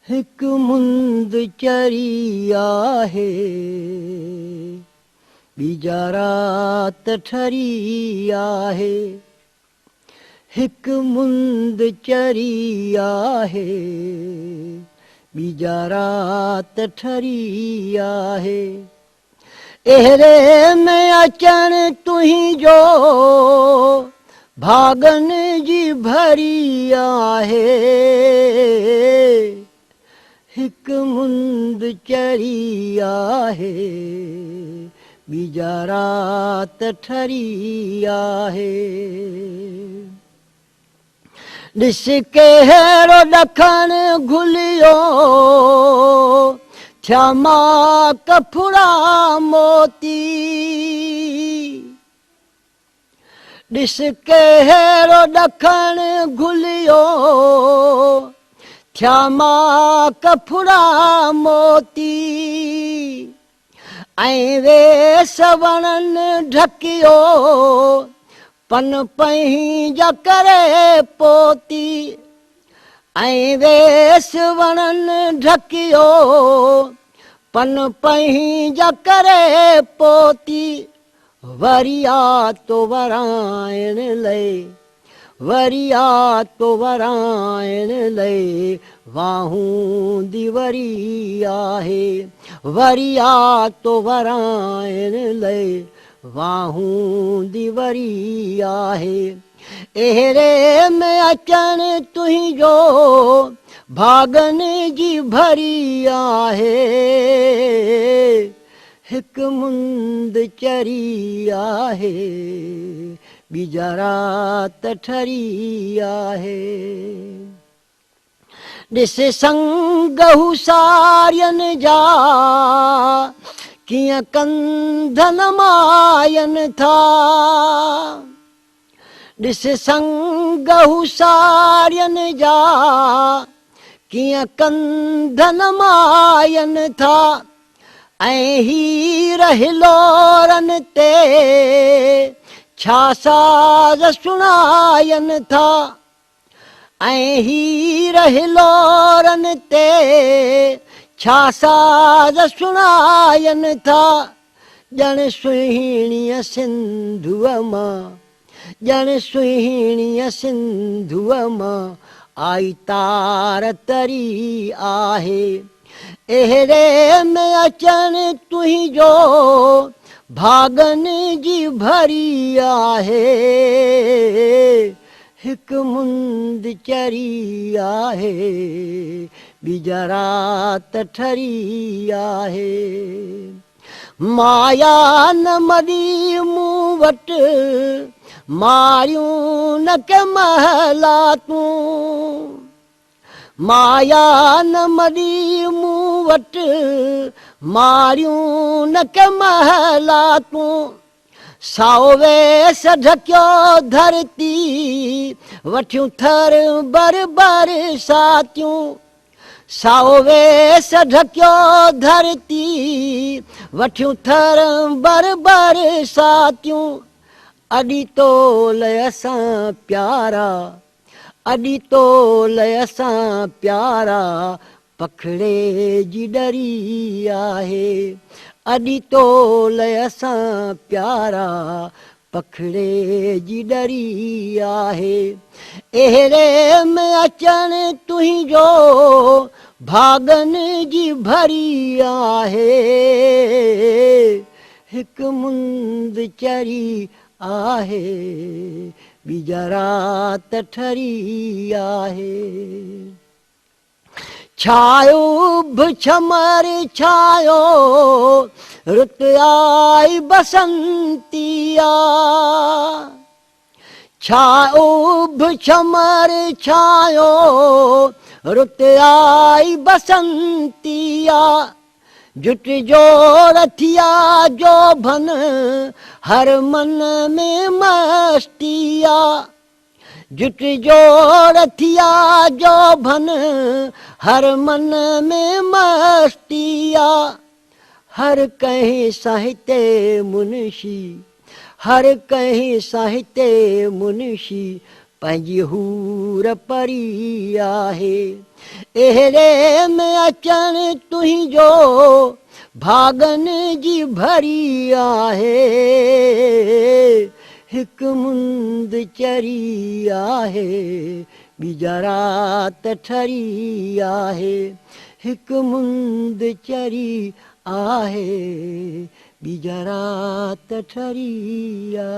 हिकु मुंद चरी आहे, ॿीजा रात ठरी आहे। हिकु मुंद चरी आहे, ॿीजा रात ठरी आहे। अहिड़े में अचण तुंहिंजो भागन जी भरी आहे। हिकु मुंद चरी आहे, ॿीजा रात ठरी आहे। ॾिस कहिड़ो ॾखण घुलियो, थिया मां कफुड़ा मोती। ॾिस कहिड़ो ॾखण घुलियो, थिया मां कफुड़ा मोती। ऐं वेस वणनि ढकियो, पन पंहिंजा करे पोती। ऐं वेस वणनि ढकियो, पन पंहिंजा करे पोती। वरी आ तो वराइण लए, वरी आ तो वराइण लए, वाहूं दी वरी आहे। वरी आ तो वराइण लए, वाहूं दी वरी आहे। अहिड़े में अचण तुंहिंजो भागन जी भरी आहे। हिकु मुंद चरी आहे, ॿीजा रात ठरी आहे। ॾिस संग हुसारियनि जा कीअं कंधन मायनि था। ॾिस संग हुसारियनि जा कीअं कंधन मायनि था। ऐं हीर हिलोरनि ते छा साज़ सुणायनि था। ऐं हीर हिलोरनि ते छा साज़ सुणायनि था। ॼण सुहिणीअ सिंधुअ मां, ॼण सुहिणीअ सिंधुअ मां आई तार तरी आहे। अहिड़े में अचण तुंहिंजो भागन जी भरी आहे। हिकु मुंद चरी आहे, ॿीजा रात ठरी आहे। माया न मरी मूं वटि, मारियूं न के महला तूं। माया न मरी मूं वटि, मारियूं न के महला तूं। साओ वेस ढकियो धरती, वठियूं थर बर बरसातियूं। साओ वेस ढकियो धरती, वठियूं थर बर बरसातियूं। अॾी तोल असां प्यारा, अॾी तोल असां प्यारा, पखड़े जी डरी आहे। अॾी तोल असां प्यारा, पखड़े जी डरी आहे। अहिड़े में अचण तुंहिंजो भागन जी भरी आहे। हिकु मुंद चरी आहे, ॿीजा रात ठरी आहे। छायो उभ छमर छायो, रुत आई बसंतिया। छायो उभ छमर छायो, रुत आई बसंतिया। जुट जो रथिया जो भन, हर मन में मस्तिया। जुट जो रथिया जो भन, हर मन में मस्तिया। हर कहीं साहित्य मुंशी, हर कहीं साहित्य मुंशी, पंहिंजी हूर परी आहे अहिड़े में अचणु तुंहिंजो भागनि जी भरी आहे हिकु मुंद चरी आहे ॿीजा रात ठरी आहे हिकु मुंद चरी आहे ॿीजा रात ठरी आहे